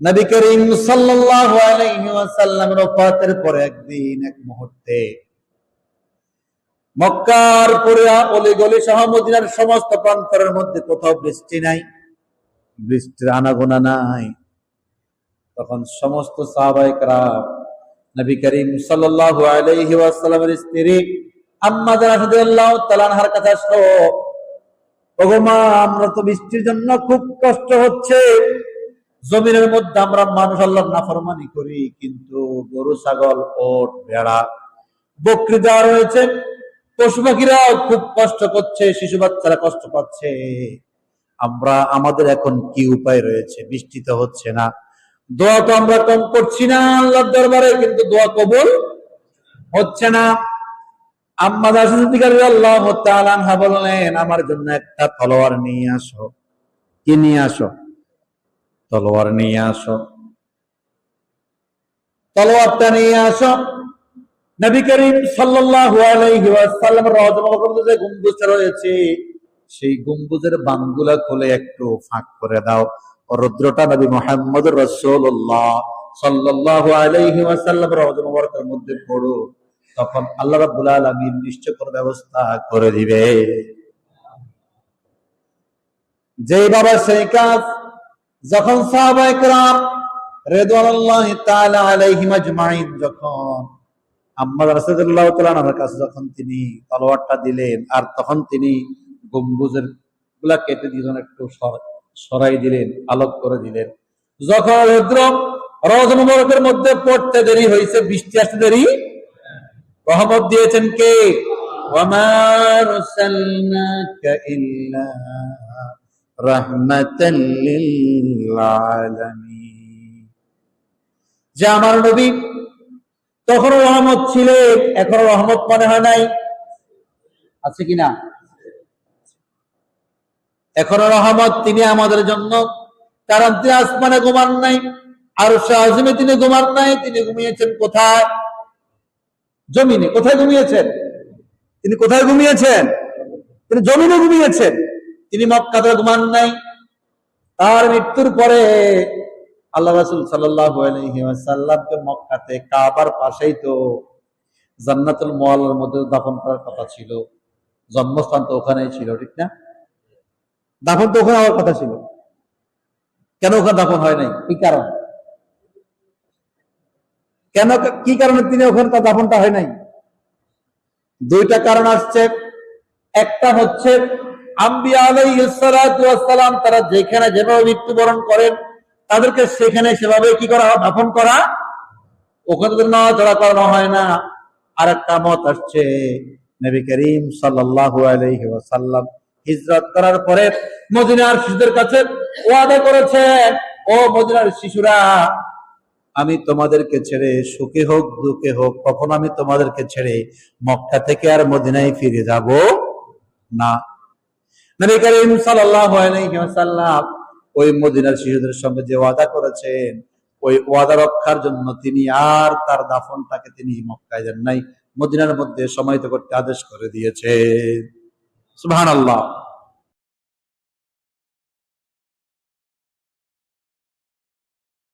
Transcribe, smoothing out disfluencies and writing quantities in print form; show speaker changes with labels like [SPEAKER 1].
[SPEAKER 1] নবী করিম সাল্লাল্লাহু আলাইহি ওয়াসাল্লামের ওফাতের পরে একদিন এক মুহূর্তে মক্কার পুরো অলিগলি সহ মদিনার সমস্ত প্রান্তরের মধ্যে কোথাও বৃষ্টি নাই, বৃষ্টির আনাগোনা নাই। তখন সমস্ত সাহাবায়ে কেরাম নবী করিম সাল্লাল্লাহু আলাইহি ওয়াসাল্লামের স্ত্রী আম্মা জানা রাদিয়াল্লাহু তাআলা আনহার কাছে আসলো, ওগো মা, আমরা তো বৃষ্টির জন্য খুব কষ্ট হচ্ছে। জমিনের মধ্যে আমরা মানুষ আল্লাহর নাফরমানি করি, কিন্তু গরু ছাগল ওট ভেড়া বকরি দেওয়া রয়েছে, পশু পাখিরা খুব কষ্ট করছে, শিশু বাচ্চারা কষ্ট পাচ্ছে। আমাদের এখন কি উপায় রয়েছে? বৃষ্টি তো হচ্ছে না, দোয়া তো আমরা কম করছি না আল্লাহর দরবারে, কিন্তু দোয়া কবুল হচ্ছে না। আম্মা সিদ্দিকা রাদিয়াল্লাহু তাআলা আনহা বললেন, আমার জন্য একটা তলোয়ার নিয়ে আসো। কি নিয়ে আসো? তলোয়ার নিয়ে আসো। তলোয়ারটা নিয়ে আসো। নবী করিম সাল্লাল্লাহু আলাইহি ওয়াসাল্লাম রওজা মুবারকের যে গম্বুজটা রয়েছে, সেই গম্বুজের বানগুলা খুলে একটু ফাঁক করে দাও, রুদ্রটা নবী মুহাম্মদুর রাসূলুল্লাহ সাল্লাল্লাহু আলাইহি ওয়াসাল্লাম রওজা মুবারকের মধ্যে পড়ো, তখন আল্লাহ রাব্বুল আলামিন নিশ্চয় করে ব্যবস্থা করে দিবে। যেই বাবা সেই কাজ। যখন সাহাবায়ে কেরাম রিদওয়ানুল্লাহি তাআলা আলাইহিম আজমাইন যখন আম্মা রাসূলুল্লাহ তাআলা আনহার কাছে যখন তিনি তলোয়ারটা দিলেন, আর তখন তিনি গম্বুজের গুলা কেটে দিলেন, একটু সরাই দিলেন, আলোক করে দিলেন। যখন রুদ্র রওজা মুবারকের মধ্যে পড়তে দেরি হয়েছে, বৃষ্টি আসতে দেরি, রহমত দিয়েছেন কে? ওয়ামা আরসালনাকা ইল্লা রাহমাতাল লিল আলামিন। যে আমার নবী তখনও রহমত ছিলেন, এখনো রহমত মনে হয় নাই? আছে কিনা? এখনো রহমত তিনি আমাদের জন্য, কারণ তিনি আসমানে ঘুমান নাই, আরশে আজিমে তিনি ঘুমান নাই। তিনি ঘুমিয়েছেন কোথায়? জমিনে। কোথায় ঘুমিয়েছেন? তিনি কোথায় ঘুমিয়েছেন? তিনি জমিনে ঘুমিয়েছেন। তিনি মক্কাতে ঘুমান নাই। তার মৃত্যুর পরে আল্লাহ রাসূল সাল্লাল্লাহু আলাইহি ওয়াসাল্লামকে মক্কাতে কাবার পাশেই তো জান্নাতুল মুআল্লার মধ্যে দাফন করার কথা ছিল। জন্মস্থান তো ওখানেই ছিল, ঠিক না? দাফন তো ওখানে হওয়ার কথা ছিল, কেন ওখানে দাফন হয় নাই? কি কারণ? কেন, কি কারণে তিনি ওখানে তার দাফনটা হয় নাই? দুইটা কারণ আসছে। একটা হচ্ছে আম্বিয়া আলাইহিস সালাতু ওয়াস সালাম তারা যেখানে যেভাবে মৃত্যুবরণ করেন, তাদেরকে সেখানে সেভাবে কি করা হয়? দাফন করা। ওখানে তো নড়াচড়া করানো হয় না। আর একটা মত আসছে, নবী করিম সাল্লাল্লাহু আলাইহি ওয়াসাল্লাম হিজরত করার পরে মদিনার শিশুদের কাছে ওয়াদা করেছেন, ও মদিনার শিশুরা, আমি তোমাদেরকে ছেড়ে সুখে হোক দুঃখে হোক কখনো আমি তোমাদেরকে ছেড়ে মক্কা থেকে আর মদিনায় ফিরে যাব না। নবী করিম সাল্লাল্লাহু আলাইহি ওয়াসাল্লাম ওই মদিনার শিশুদের সঙ্গে যে ওয়াদা করেছেন, ওই ওয়াদা রক্ষার জন্য তিনি আর তার দাফনটাকে তিনি মক্কায় যান নাই, মদিনার মধ্যে সমাহিত করতে আদেশ করে দিয়েছেন। সুবহানাল্লাহ।